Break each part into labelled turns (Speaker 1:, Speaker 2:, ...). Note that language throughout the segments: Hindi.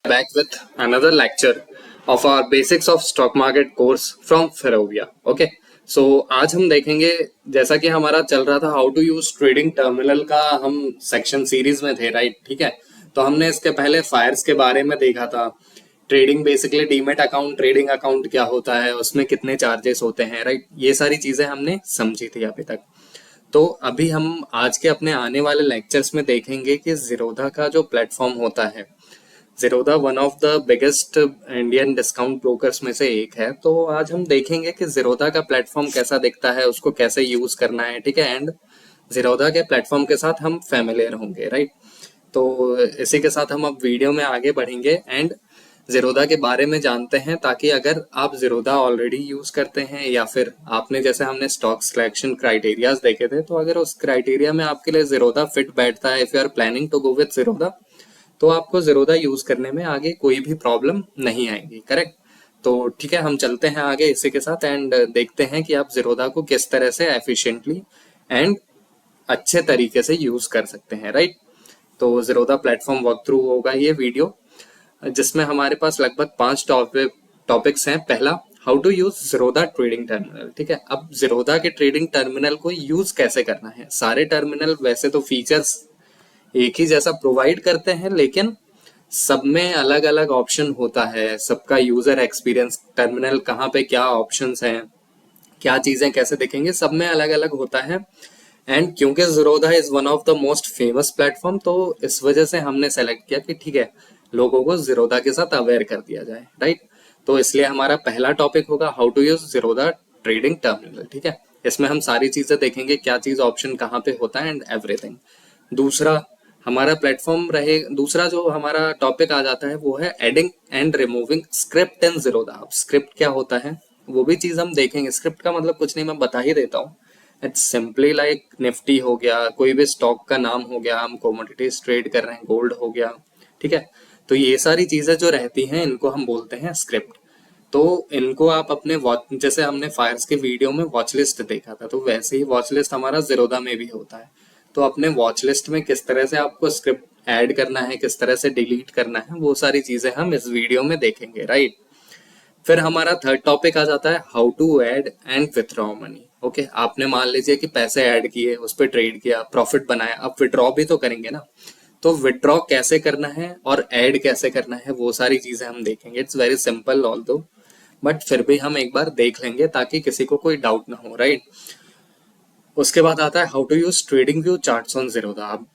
Speaker 1: Back with another lecture of our basics of stock market course from Ferrovia. Okay, so आज हम देखेंगे, जैसा कि हमारा चल रहा था how to use trading terminal का, हम सेक्शन सीरीज में थे, राइट? ठीक है, तो हमने इसके पहले फायर्स के बारे में देखा था। Trading basically demat account, trading account क्या होता है, उसमें कितने चार्जेस होते हैं, राइट? ये सारी चीजें हमने समझी थी अभी तक। तो अभी हम आज के अपने आने वाले लेक्चर्स में देखेंगे कि जीरोधा का जो प्लेटफॉर्म होता है, Zerodha one of the biggest Indian discount brokers में से एक है। तो आज हम देखेंगे कि जीरोधा का प्लेटफॉर्म कैसा दिखता है, उसको कैसे यूज करना है, ठीक है? एंड जीरोधा के प्लेटफॉर्म के साथ हम फेमिलियर होंगे, राइट? तो इसी के साथ हम अब वीडियो में आगे बढ़ेंगे एंड जीरोधा के बारे में जानते हैं, ताकि अगर आप जीरोधा ऑलरेडी यूज करते हैं या फिर आपने, जैसे हमने स्टॉक सिलेक्शन क्राइटेरियाज देखे थे, तो अगर उस क्राइटेरिया में आपके लिए जीरोधा फिट बैठता है, if you are planning to go with Zerodha, तो आपको जीरोधा यूज करने में आगे कोई भी प्रॉब्लम नहीं आएगी, करेक्ट? तो ठीक है, हम चलते हैं आगे इसी के साथ एंड देखते हैं कि आप जीरोधा को किस तरह से एफिशिएंटली एंड अच्छे तरीके से यूज कर सकते हैं, राइट? तो जीरोधा प्लेटफॉर्म वॉक थ्रू होगा ये वीडियो, जिसमें हमारे पास लगभग 5 टॉपिक्स हैं। पहला, how to use Zerodha trading terminal, ठीक है? अब जीरोधा के ट्रेडिंग टर्मिनल को यूज कैसे करना है। सारे टर्मिनल वैसे तो फीचर्स एक ही जैसा प्रोवाइड करते हैं, लेकिन सब में अलग अलग ऑप्शन होता है। सबका यूजर एक्सपीरियंस, टर्मिनल कहाँ पे क्या ऑप्शंस हैं, क्या चीजें कैसे दिखेंगे, सब में अलग अलग होता है। एंड क्योंकि Zerodha is one of the most famous platform, तो इस वजह से हमने सेलेक्ट किया कि ठीक है, लोगों को जीरोधा के साथ अवेयर कर दिया जाए, राइट? तो इसलिए हमारा पहला टॉपिक होगा how to use Zerodha trading terminal, ठीक है? इसमें हम सारी चीजें देखेंगे, क्या चीज ऑप्शन कहाँ पे होता है एंड एवरीथिंग। दूसरा हमारा प्लेटफॉर्म रहे, दूसरा जो हमारा टॉपिक आ जाता है वो है adding and removing script in Zerodha. अब स्क्रिप्ट क्या होता है वो भी चीज हम देखेंगे। स्क्रिप्ट का मतलब कुछ नहीं, मैं बता ही देता हूँ। इट्स सिंपली लाइक निफ्टी हो गया, कोई भी स्टॉक का नाम हो गया, हम कमोडिटीज ट्रेड कर रहे हैं, गोल्ड हो गया, ठीक है? तो ये सारी चीजें जो रहती हैं इनको हम बोलते हैं स्क्रिप्ट। तो इनको आप अपने वॉच, जैसे हमने फायर्स के वीडियो में वॉच लिस्ट देखा था, तो वैसे ही वॉच लिस्ट हमारा जीरोधा में भी होता है। तो अपने वॉच लिस्ट में किस तरह से आपको स्क्रिप्ट ऐड करना है, किस तरह से डिलीट करना है, वो सारी चीजें हम इस वीडियो में देखेंगे, राइट? फिर हमारा थर्ड टॉपिक आ जाता है how to add and withdraw money. Okay, आपने मान लीजिए कि पैसे ऐड किए, उस पर ट्रेड किया, प्रॉफिट बनाया, अब विथड्रॉ भी तो करेंगे ना। तो विथड्रॉ कैसे करना है और ऐड कैसे करना है, वो सारी चीजें हम देखेंगे। इट्स वेरी सिंपल ऑल दो, बट फिर भी हम एक बार देख लेंगे ताकि किसी को कोई डाउट ना हो, राइट? उसके बाद आता है how to use trading view charts on Zerodha. अब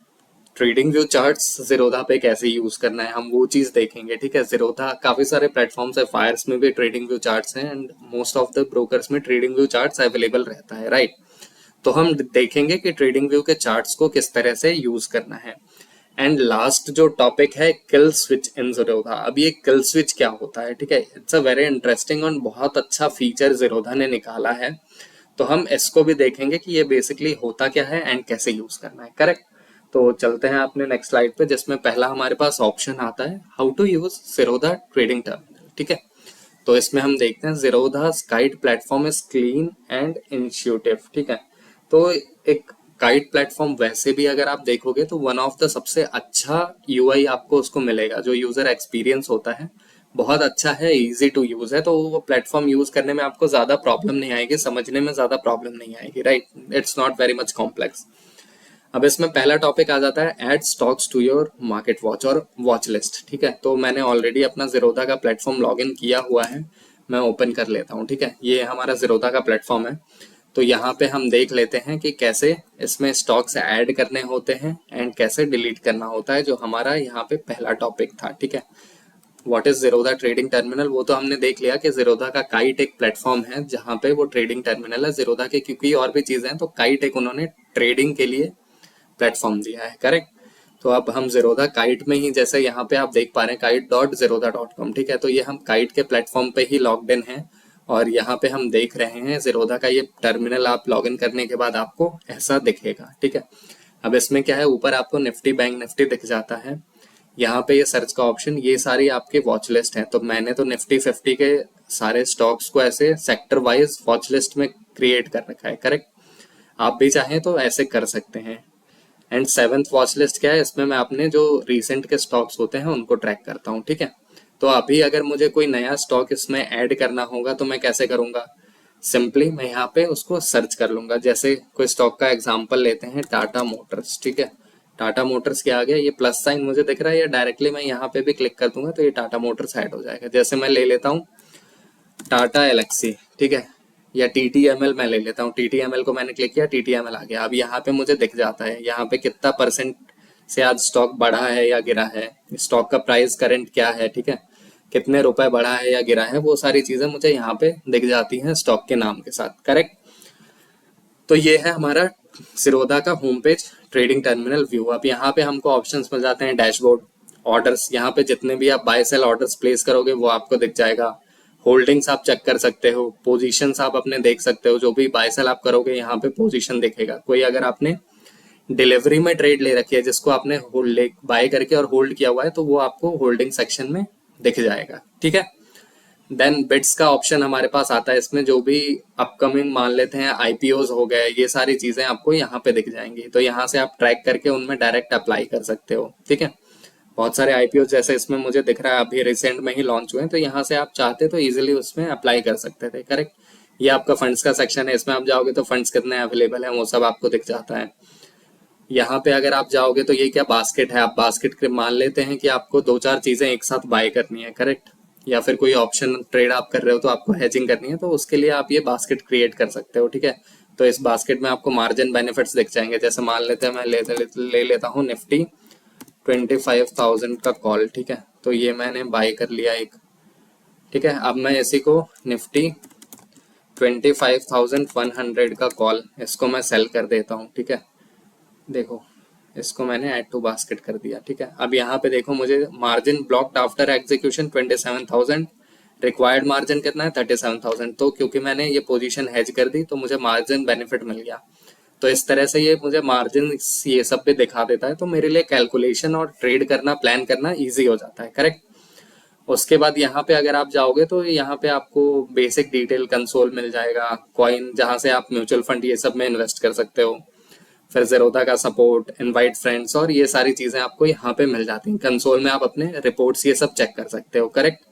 Speaker 1: ट्रेडिंग व्यू चार्ट्स जीरोधा पे कैसे यूज करना है, हम वो चीज देखेंगे, ठीक है? जीरोधा काफी सारे प्लेटफॉर्म्स है, फायर्स में भी ट्रेडिंग व्यू चार्ट्स हैं and most of the brokers में ट्रेडिंग व्यू चार्ट्स अवेलेबल रहता है, राइट? तो हम देखेंगे कि ट्रेडिंग व्यू के चार्ट्स को किस तरह से यूज करना है। एंड लास्ट जो टॉपिक है किल स्विच इन जीरोधा। अब ये किल स्विच क्या होता है, ठीक है? इट्स अ वेरी इंटरेस्टिंग और बहुत अच्छा फीचर जीरोधा ने निकाला है। तो हम इसको भी देखेंगे कि ये बेसिकली होता क्या है एंड कैसे यूज करना है, करेक्ट? तो चलते हैं अपने नेक्स्ट स्लाइड पे, जिसमें पहला हमारे पास ऑप्शन आता है how to use Zerodha trading terminal, ठीक है? तो इसमें हम देखते हैं Zerodha guide platform is clean and intuitive, ठीक है? तो एक गाइड प्लेटफॉर्म वैसे भी अगर आप देखोगे तो वन ऑफ द सबसे अच्छा यूआई आपको उसको मिलेगा। जो यूजर एक्सपीरियंस होता है बहुत अच्छा है, इजी टू यूज है, तो वो प्लेटफॉर्म यूज करने में आपको ज्यादा प्रॉब्लम नहीं आएगी, समझने में ज्यादा प्रॉब्लम नहीं आएगी, right? It's not very much complex. अब इसमें पहला टॉपिक आ जाता है add stocks to your market watch और वॉच लिस्ट, ठीक है? तो मैंने ऑलरेडी अपना जीरोधा का प्लेटफॉर्म लॉग इन किया हुआ है, मैं ओपन कर लेता हूँ, ठीक है? ये हमारा जीरोधा का प्लेटफॉर्म है। तो यहाँ पे हम देख लेते हैं कि कैसे इसमें स्टॉक्स ऐड करने होते हैं एंड कैसे डिलीट करना होता है, जो हमारा यहाँ पे पहला टॉपिक था, ठीक है? What is Zerodha trading terminal, वो तो हमने देख लिया कि जीरोधा का काइट एक प्लेटफॉर्म है जहाँ पे वो ट्रेडिंग टर्मिनल है जीरोधा के, क्योंकि और भी चीजें हैं, तो काइट एक उन्होंने ट्रेडिंग के लिए प्लेटफॉर्म दिया है, करेक्ट? तो अब हम जीरोधा काइट में ही, जैसे यहाँ पे आप देख पा रहे हैं kite.zerodha.com, ठीक है? तो ये हम काइट के प्लेटफॉर्म पे ही लॉग्ड इन है और यहाँ पे हम देख रहे हैं जीरोधा का ये टर्मिनल। आप लॉग इन करने के बाद आपको ऐसा दिखेगा, ठीक है? अब इसमें क्या है, ऊपर आपको निफ्टी बैंक निफ्टी दिख जाता है, यहाँ पे ये सर्च का ऑप्शन, ये सारी आपकी वॉच लिस्ट है। तो मैंने तो निफ्टी 50 के सारे स्टॉक्स को ऐसे सेक्टर वाइज वॉच लिस्ट में क्रिएट कर रखा है, करेक्ट? आप भी चाहें तो ऐसे कर सकते हैं। एंड सेवन्थ वॉच लिस्ट क्या है, इसमें मैं अपने जो रिसेंट के स्टॉक्स होते हैं उनको ट्रैक करता हूँ, ठीक है। तो अभी अगर मुझे कोई नया स्टॉक इसमें ऐड करना होगा तो मैं कैसे करूंगा, सिंपली मैं यहाँ पे उसको सर्च कर लूंगा। जैसे कोई स्टॉक का एग्जांपल लेते हैं, टाटा मोटर्स, ठीक है। टाटा मोटर्स क्या आ गया, ये प्लस साइन मुझे दिख रहा है, या डायरेक्टली मैं यहाँ पे भी क्लिक कर दूंगा तो ये टाटा मोटर्स ऐड हो जाएगा। जैसे मैं ले लेता हूँ टाटा एलेक्सी, ठीक है, या टीटीएमएल मैं ले लेता हूँ। टीटीएमएल को मैंने क्लिक किया, टीटीएमएल आ गया। अब यहाँ पे मुझे दिख जाता है यहाँ पे कितना परसेंट से आज स्टॉक बढ़ा है या गिरा है, स्टॉक का प्राइस करंट क्या है, ठीक है, कितने रुपए बढ़ा है या गिरा है, वो सारी चीजें मुझे यहाँ पे दिख जाती हैं स्टॉक के नाम के साथ, करेक्ट। तो ये है हमारा सिरोधा का home page, trading terminal view. अब यहाँ पे हमको ऑप्शंस मिल जाते हैं, डैशबोर्ड, ऑर्डर्स, यहाँ पे जितने भी आप बाय सेल ऑर्डर्स प्लेस करोगे वो आपको दिख जाएगा। होल्डिंग्स आप चेक कर सकते हो, पोजीशंस आप अपने देख सकते हो, जो भी बाय सेल आप करोगे यहाँ पे पोजीशन दिखेगा। कोई अगर आपने डिलीवरी में ट्रेड ले रखी है जिसको आपने होल्ड बाय करके और होल्ड किया हुआ है तो वो आपको होल्डिंग सेक्शन में दिख जाएगा, ठीक है। देन बिट्स का ऑप्शन हमारे पास आता है, इसमें जो भी अपकमिंग मान लेते हैं आईपीओज हो गए, ये सारी चीजें आपको यहाँ पे दिख जाएंगी। तो यहाँ से आप ट्रैक करके उनमें डायरेक्ट अप्लाई कर सकते हो, ठीक है। बहुत सारे आईपीओ जैसे इसमें मुझे दिख रहा है अभी रिसेंट में ही लॉन्च हुए हैं, तो यहाँ से आप चाहते तो इजीली उसमें अप्लाई कर सकते थे, करेक्ट। ये आपका फंड्स का सेक्शन है, इसमें आप जाओगे तो फंड्स कितने अवेलेबल हैं वो सब आपको दिख जाता है। यहाँ पे अगर आप जाओगे तो ये क्या बास्केट है, आप बास्केट के मान लेते हैं कि आपको दो चार चीजें एक साथ बाय करनी है, करेक्ट, या फिर कोई ऑप्शन ट्रेड आप कर रहे हो तो आपको हेजिंग करनी है, तो उसके लिए आप ये बास्केट क्रिएट कर सकते हो, ठीक है। तो इस बास्केट में आपको मार्जिन बेनिफिट्स दिख जाएंगे। जैसे मान लेते हैं मैं ले लेता हूँ निफ्टी 25,000 का कॉल, ठीक है, तो ये मैंने बाय कर लिया एक, ठीक है। अब मैं इसी को निफ्टी 25,100 का कॉल, इसको मैं सेल कर देता हूँ, ठीक है। देखो इसको मैंने ऐड टू बास्केट कर दिया, ठीक है। अब यहाँ पे देखो मुझे margin blocked after execution 27,000, required margin कितना है 37,000। तो क्योंकि मैंने ये पोजीशन हेज कर दी तो मुझे मार्जिन बेनिफिट मिल गया। तो इस तरह से ये मुझे मार्जिन ये सब भी दिखा देता है, तो मेरे लिए कैलकुलेशन और ट्रेड करना, प्लान करना ईजी हो जाता है, करेक्ट। उसके बाद यहाँ पे अगर आप जाओगे तो यहाँ पे आपको बेसिक डिटेल कंसोल मिल जाएगा, कॉइन जहाँ से आप म्यूचुअल फंड ये सब में इन्वेस्ट कर सकते हो, फिर ज़ेरोधा का सपोर्ट, इनवाइट फ्रेंड्स, और ये सारी चीजें आपको यहाँ पे मिल जाती हैं। कंसोल में आप अपने रिपोर्ट्स ये सब चेक कर सकते हो, करेक्ट,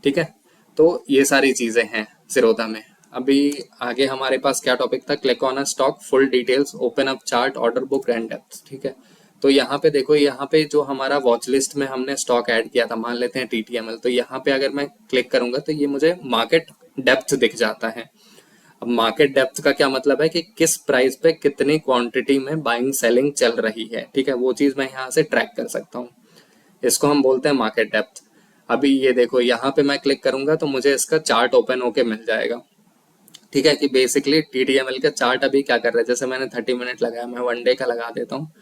Speaker 1: ठीक है। तो ये सारी चीजें हैं ज़ेरोधा में। अभी आगे हमारे पास क्या टॉपिक था, click on a stock, full details, open up chart, order book and depth, ठीक है। तो यहाँ पे देखो, यहाँ पे जो हमारा वॉच लिस्ट में हमने स्टॉक ऐड किया था, मान लेते हैं टीटीएमएल, तो यहाँ पे अगर मैं क्लिक करूंगा तो ये मुझे मार्केट डेप्थ दिख जाता है। अब मार्केट डेप्थ का क्या मतलब है कि किस प्राइस पे कितनी क्वांटिटी में बाइंग सेलिंग चल रही है, ठीक है, वो चीज मैं यहाँ से ट्रैक कर सकता हूँ। इसको हम बोलते हैं मार्केट डेप्थ। अभी ये देखो यहाँ पे मैं क्लिक करूंगा तो मुझे इसका चार्ट ओपन होके मिल जाएगा, ठीक है, कि बेसिकली टीटीएमएल का चार्ट अभी क्या कर रहा है। जैसे मैंने 30 मिनट लगाया, मैं वन डे का लगा देता हूँ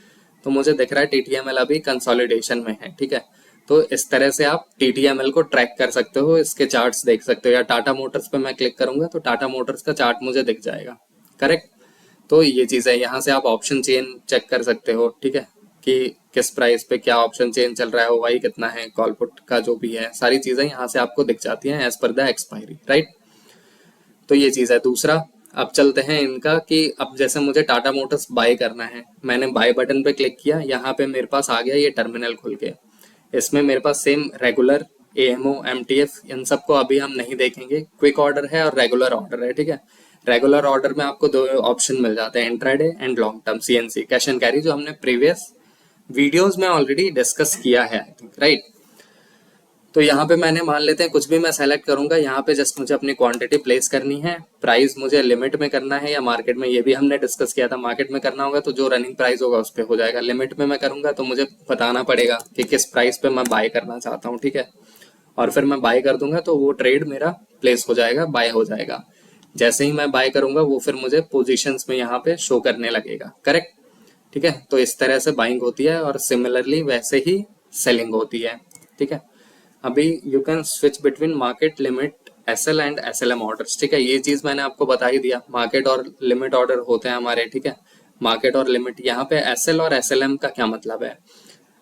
Speaker 1: तो मुझे दिख रहा है टीटीएमएल अभी कंसोलिडेशन में है, ठीक है। तो इस तरह से आप टीटीएमएल को ट्रैक कर सकते हो, इसके चार्ट्स देख सकते हो। या टाटा मोटर्स पे मैं क्लिक करूंगा तो टाटा मोटर्स का चार्ट मुझे दिख जाएगा, करेक्ट। तो ये चीज है, यहाँ से आप ऑप्शन चेन चेक कर सकते हो, ठीक है, कि किस प्राइस पे क्या ऑप्शन चेन चल रहा है, ओवाई कितना है, कॉल पुट का जो भी है, सारी चीजें यहाँ से आपको दिख जाती हैं as per the expiry, right. तो ये चीज है। दूसरा, अब चलते हैं इनका कि अब जैसे मुझे टाटा मोटर्स बाय करना है, मैंने बाय बटन पे क्लिक किया, यहाँ पे मेरे पास आ गया ये टर्मिनल खुल के। इसमें मेरे पास सेम रेगुलर, एएमओ, एमटीएफ, इन सबको अभी हम नहीं देखेंगे। क्विक ऑर्डर है और रेगुलर ऑर्डर है, ठीक है। रेगुलर ऑर्डर में आपको दो ऑप्शन मिल जाते हैं, intraday and long term, CNC, cash and carry, जो हमने प्रीवियस वीडियोस में ऑलरेडी डिस्कस किया है, आई थिंक, राइट। तो यहाँ पे मैंने मान लेते हैं कुछ भी मैं सेलेक्ट करूंगा, यहाँ पे जस्ट मुझे अपनी क्वांटिटी प्लेस करनी है, प्राइस मुझे लिमिट में करना है या मार्केट में, ये भी हमने डिस्कस किया था। मार्केट में करना होगा तो जो रनिंग प्राइस होगा उस पर हो जाएगा, लिमिट में मैं करूंगा तो मुझे बताना पड़ेगा कि किस प्राइस पे मैं बाय करना चाहता हूँ, ठीक है। और फिर मैं बाय कर दूंगा तो वो ट्रेड मेरा प्लेस हो जाएगा, बाय हो जाएगा। जैसे ही मैं बाय करूंगा वो फिर मुझे पोजिशंस में यहाँ पे शो करने लगेगा, करेक्ट, ठीक है। तो इस तरह से बाइंग होती है और सिमिलरली वैसे ही सेलिंग होती है, ठीक है। अभी you can switch between market, limit, SL and SLM orders, ठीक है। ये चीज मैंने आपको बता ही दिया, मार्केट और लिमिट ऑर्डर होते हैं हमारे, ठीक है। मार्केट और लिमिट, यहाँ पे एसएल और एसएलएम का क्या मतलब है।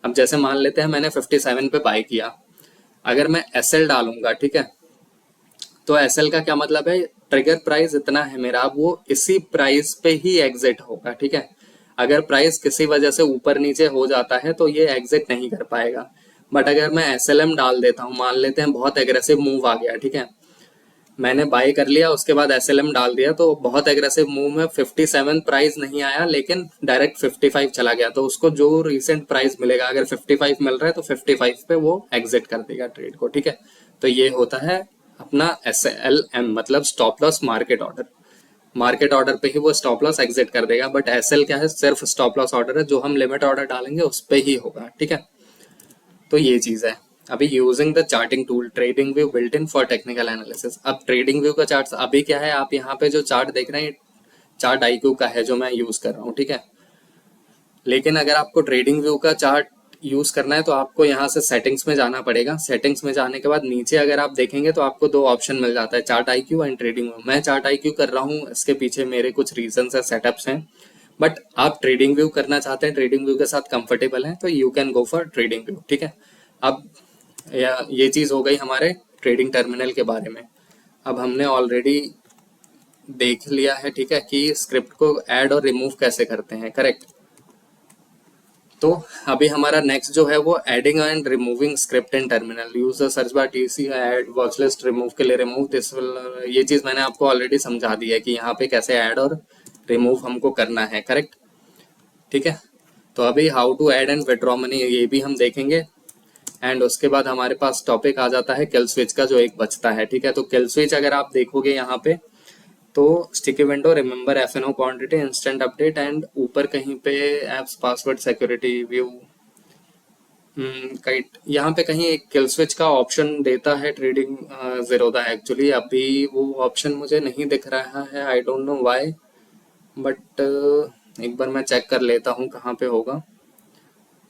Speaker 1: अब जैसे मान लेते हैं मैंने 57 पे बाय किया, अगर मैं एसएल डालूंगा, ठीक है, तो एसएल का क्या मतलब है, ट्रिगर प्राइस इतना है मेरा, अब वो इसी प्राइस पे ही एग्जिट होगा, ठीक है। अगर प्राइस किसी वजह से ऊपर नीचे हो जाता है तो ये एग्जिट नहीं कर पाएगा। बट अगर मैं एसएलएम डाल देता हूँ, मान लेते हैं बहुत एग्रेसिव मूव आ गया, ठीक है, मैंने बाई कर लिया, उसके बाद एसएलएम डाल दिया, तो बहुत एग्रेसिव मूव में 57 प्राइस नहीं आया लेकिन डायरेक्ट 55 चला गया, तो उसको जो रिसेंट प्राइस मिलेगा, अगर 55 मिल रहा है तो 55 पे वो एग्जिट कर देगा ट्रेड को, ठीक है। तो ये होता है अपना एसएलएम, मतलब stop loss market order. Market order पे ही वो स्टॉप लॉस एग्जिट कर देगा, बट एसएल क्या है, सिर्फ स्टॉप लॉस ऑर्डर है, जो हम लिमिट ऑर्डर डालेंगे उस पे ही होगा, ठीक है। तो ये चीज है। अभी using the charting tool trading view built in for technical analysis. अब ट्रेडिंग व्यू का चार्ट अभी क्या है, आप यहाँ पे जो चार्ट देख रहे हैं चार्ट आईक्यू का है जो मैं यूज कर रहा हूँ, ठीक है। लेकिन अगर आपको ट्रेडिंग व्यू का चार्ट यूज करना है तो आपको यहाँ से सेटिंग्स में जाना पड़ेगा। सेटिंग्स में जाने के बाद नीचे अगर आप देखेंगे तो आपको दो ऑप्शन मिल जाता है, chart IQ and trading view. मैं चार्ट आईक्यू कर रहा हूँ, इसके पीछे मेरे कुछ रीजंस है, सेटअप्स हैं। बट आप ट्रेडिंग व्यू करना चाहते हैं, ट्रेडिंग व्यू के साथ कंफर्टेबल हैं, तो you can go for trading view, ठीक है। अब ये चीज हो गई हमारे ट्रेडिंग टर्मिनल के बारे में। अब हमने ऑलरेडी देख लिया है, ठीक है, कि स्क्रिप्ट को ऐड और रिमूव कैसे करते हैं, करेक्ट। तो अभी हमारा नेक्स्ट जो है वो adding and removing script in terminal. Use the search bar TC add watch list remove के लिए रिमूव दिस विल। ये चीज मैंने आपको ऑलरेडी समझा दी है कि यहाँ पे कैसे ऐड और रिमूव हमको करना है, करेक्ट, ठीक है। तो अभी how to add and withdraw money ये भी हम देखेंगे। एंड उसके बाद हमारे पास टॉपिक आ जाता है किल स्विच का, जो एक बचता है, ठीक है। तो किल स्विच अगर आप देखोगे यहाँ पे तो sticky window, remember FNO quantity, instant update, and ऊपर कहीं पे एप्स पासवर्ड सिक्योरिटी व्यू, कहीं यहाँ पे कहीं एक किल स्विच का ऑप्शन देता है ट्रेडिंग जीरोधा। एक्चुअली अभी वो ऑप्शन मुझे नहीं दिख रहा है, I don't know why, but एक बार मैं चेक कर लेता हूँ कहाँ पे होगा।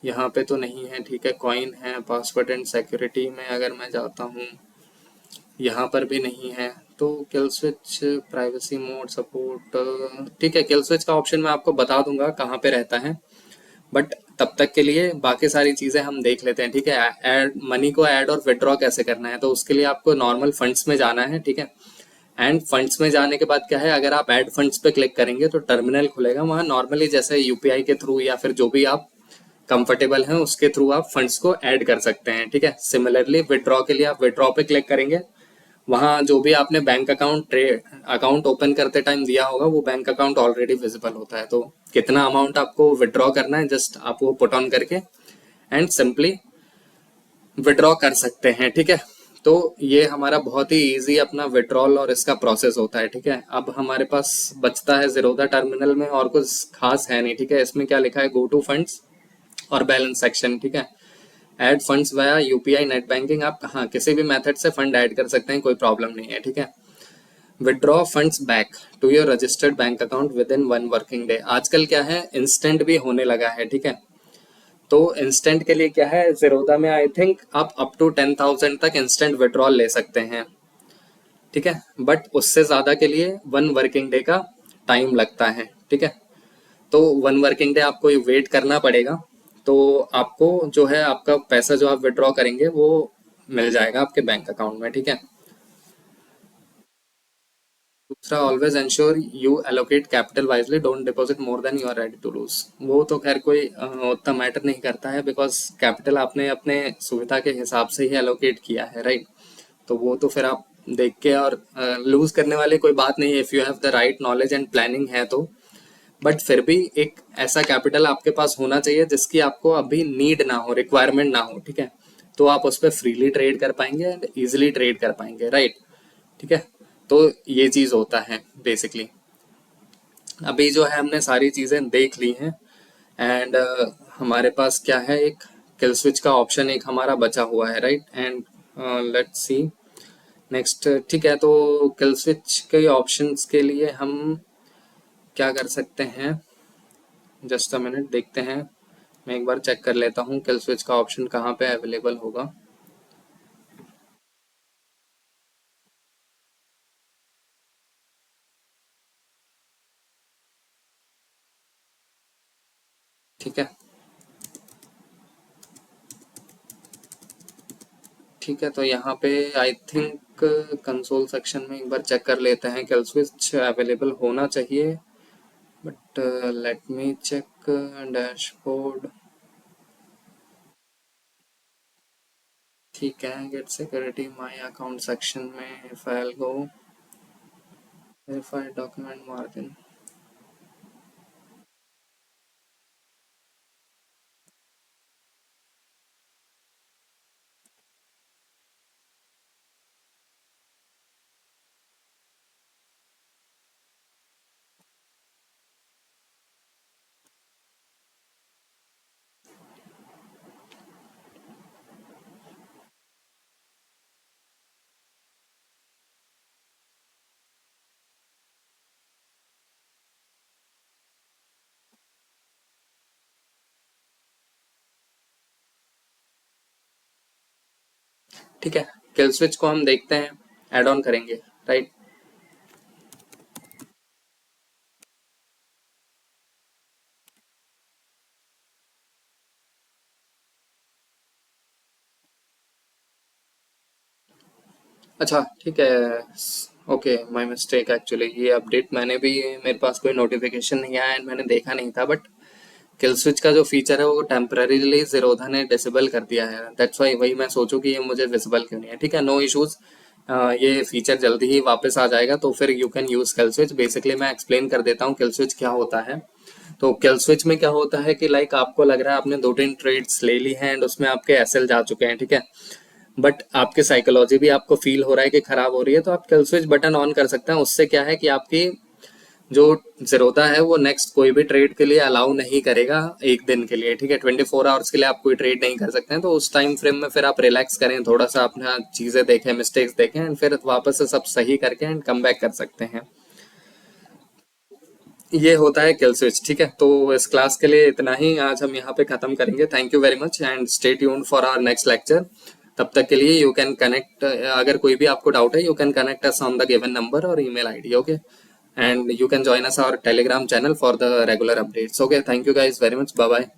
Speaker 1: यहाँ पे तो नहीं है, ठीक है। कॉइन है, पासवर्ड एंड सिक्योरिटी में अगर मैं जाता हूँ यहाँ पर भी नहीं है। तो kill switch privacy mode support, ठीक है, किल स्विच का ऑप्शन मैं आपको बता दूंगा कहाँ पे रहता है, बट तब तक के लिए बाकी सारी चीजें हम देख लेते हैं, ठीक है। ऐड मनी को ऐड और विड्रॉ कैसे करना है, तो उसके लिए आपको नॉर्मल फंड्स में जाना है, ठीक है। एंड फंड्स में जाने के बाद क्या है, अगर आप ऐड फंड्स पे क्लिक करेंगे तो टर्मिनल खुलेगा, वहां नॉर्मली जैसे यूपीआई के थ्रू या फिर जो भी आप कंफर्टेबल हैं उसके थ्रू आप फंड्स को ऐड कर सकते हैं, ठीक है। सिमिलरली विड्रॉ के लिए आप विड्रॉ पे क्लिक करेंगे, वहां जो भी आपने बैंक अकाउंट ओपन करते टाइम दिया होगा वो बैंक अकाउंट ऑलरेडी विजिबल होता है। तो कितना अमाउंट आपको विड्रॉ करना है जस्ट आप वो पुट ऑन करके एंड सिंपली विड्रॉ कर सकते हैं, ठीक है। तो ये हमारा बहुत ही इजी अपना विड्रॉल और इसका प्रोसेस होता है, ठीक है। अब हमारे पास बचता है जीरोधा टर्मिनल में और कुछ खास है नहीं, ठीक है। इसमें क्या लिखा है, गो टू फंड्स और बैलेंस सेक्शन, ठीक है। Add funds via UPI net banking, आप हाँ किसी भी मेथड से फंड ऐड कर सकते हैं, कोई प्रॉब्लम नहीं है, ठीक है। Withdraw funds back to your registered bank account within 1 working day. आजकल क्या है, इंस्टेंट भी होने लगा है, ठीक है। तो इंस्टेंट के लिए क्या है, जीरोधा में आई थिंक आप अप टू 10,000 तक इंस्टेंट विड्रॉल ले सकते हैं, ठीक है। बट उससे ज्यादा के लिए 1 वर्किंग डे का टाइम लगता है, ठीक है। तो 1 वर्किंग डे आपको वेट करना पड़ेगा, तो आपको जो है आपका पैसा जो आप विड्रॉ करेंगे वो मिल जाएगा आपके बैंक अकाउंट में, ठीक है। दूसरा, always ensure you allocate capital wisely, don't deposit more than you are ready to lose. वो तो खैर कोई उतना मैटर नहीं करता है, बिकॉज कैपिटल आपने अपने सुविधा के हिसाब से ही एलोकेट किया है, राइट। तो वो तो फिर आप देख के, और लूज करने वाली कोई बात नहीं है if you have the right knowledge and planning है तो। बट फिर भी एक ऐसा कैपिटल आपके पास होना चाहिए जिसकी आपको अभी नीड ना हो, रिक्वायरमेंट ना हो, ठीक है। तो आप उस पर फ्रीली ट्रेड कर पाएंगे एंड इजिली ट्रेड कर पाएंगे, राइट, ठीक है। तो ये चीज होता है बेसिकली। अभी जो है हमने सारी चीजें देख ली हैं एंड हमारे पास क्या है, एक किल स्विच का ऑप्शन एक हमारा बचा हुआ है, right. And let's see next, ठीक है। तो किल स्विच के ऑप्शंस के लिए हम क्या कर सकते हैं, जस्ट अ मिनट देखते हैं। मैं एक बार चेक कर लेता हूँ किल स्विच का ऑप्शन कहाँ पे अवेलेबल होगा। ठीक है, ठीक है। तो यहाँ पे आई थिंक कंसोल सेक्शन में एक बार चेक कर लेते हैं, किल स्विच अवेलेबल होना चाहिए। But let me check dashboard. ठीक है, get security my account section में if I go verified document margin. ठीक है, किल स्विच को हम देखते हैं, ऐड ऑन करेंगे, राइट। अच्छा ठीक है, ओके माय मिस्टेक एक्चुअली। ये अपडेट मैंने भी, मेरे पास कोई नोटिफिकेशन नहीं आया एंड मैंने देखा नहीं था, बट किल स्विच का जो फीचर है वो टेम्पररीली जीरोधा ने डिसेबल कर दिया है। दैट्स वाई, वही मैं सोचूं कि ये मुझे विजिबल क्यों नहीं है। ठीक है, नो इश्यूज। ये फीचर जल्दी ही वापस आ जाएगा, तो फिर you can use kill switch. Basically मैं एक्सप्लेन कर देता हूँ किल स्विच क्या होता है। तो किल स्विच में क्या होता है कि लाइक आपको लग रहा है आपने 2-3 ट्रेड्स ले ली हैं एंड उसमें आपके एसएल जा चुके हैं, ठीक है, बट आपके साइकोलॉजी भी आपको फील हो रहा है कि खराब हो रही है, तो आप किल स्विच बटन ऑन कर सकते हैं। उससे क्या है कि आपकी जो जीरोधा है वो नेक्स्ट कोई भी ट्रेड के लिए अलाउ नहीं करेगा एक दिन के लिए, ठीक है। 24 आवर्स के लिए आप कोई ट्रेड नहीं कर सकते हैं। तो उस टाइम फ्रेम में फिर आप रिलैक्स करें, थोड़ा सा अपना चीजें देखें, मिस्टेक्स देखें एंड फिर वापस से सब सही करके एंड कम बैक कर सकते हैं। ये होता है किल स्विच, ठीक है। तो इस क्लास के लिए इतना ही आज हम यहाँ पे खत्म करेंगे। Thank you very much and stay tuned for our next lecture. तब तक के लिए यू कैन कनेक्ट, अगर कोई भी आपको डाउट है you can connect us on the given number और email ID, okay. And you can join us our telegram channel for the regular updates, okay। Thank you guys very much, bye bye।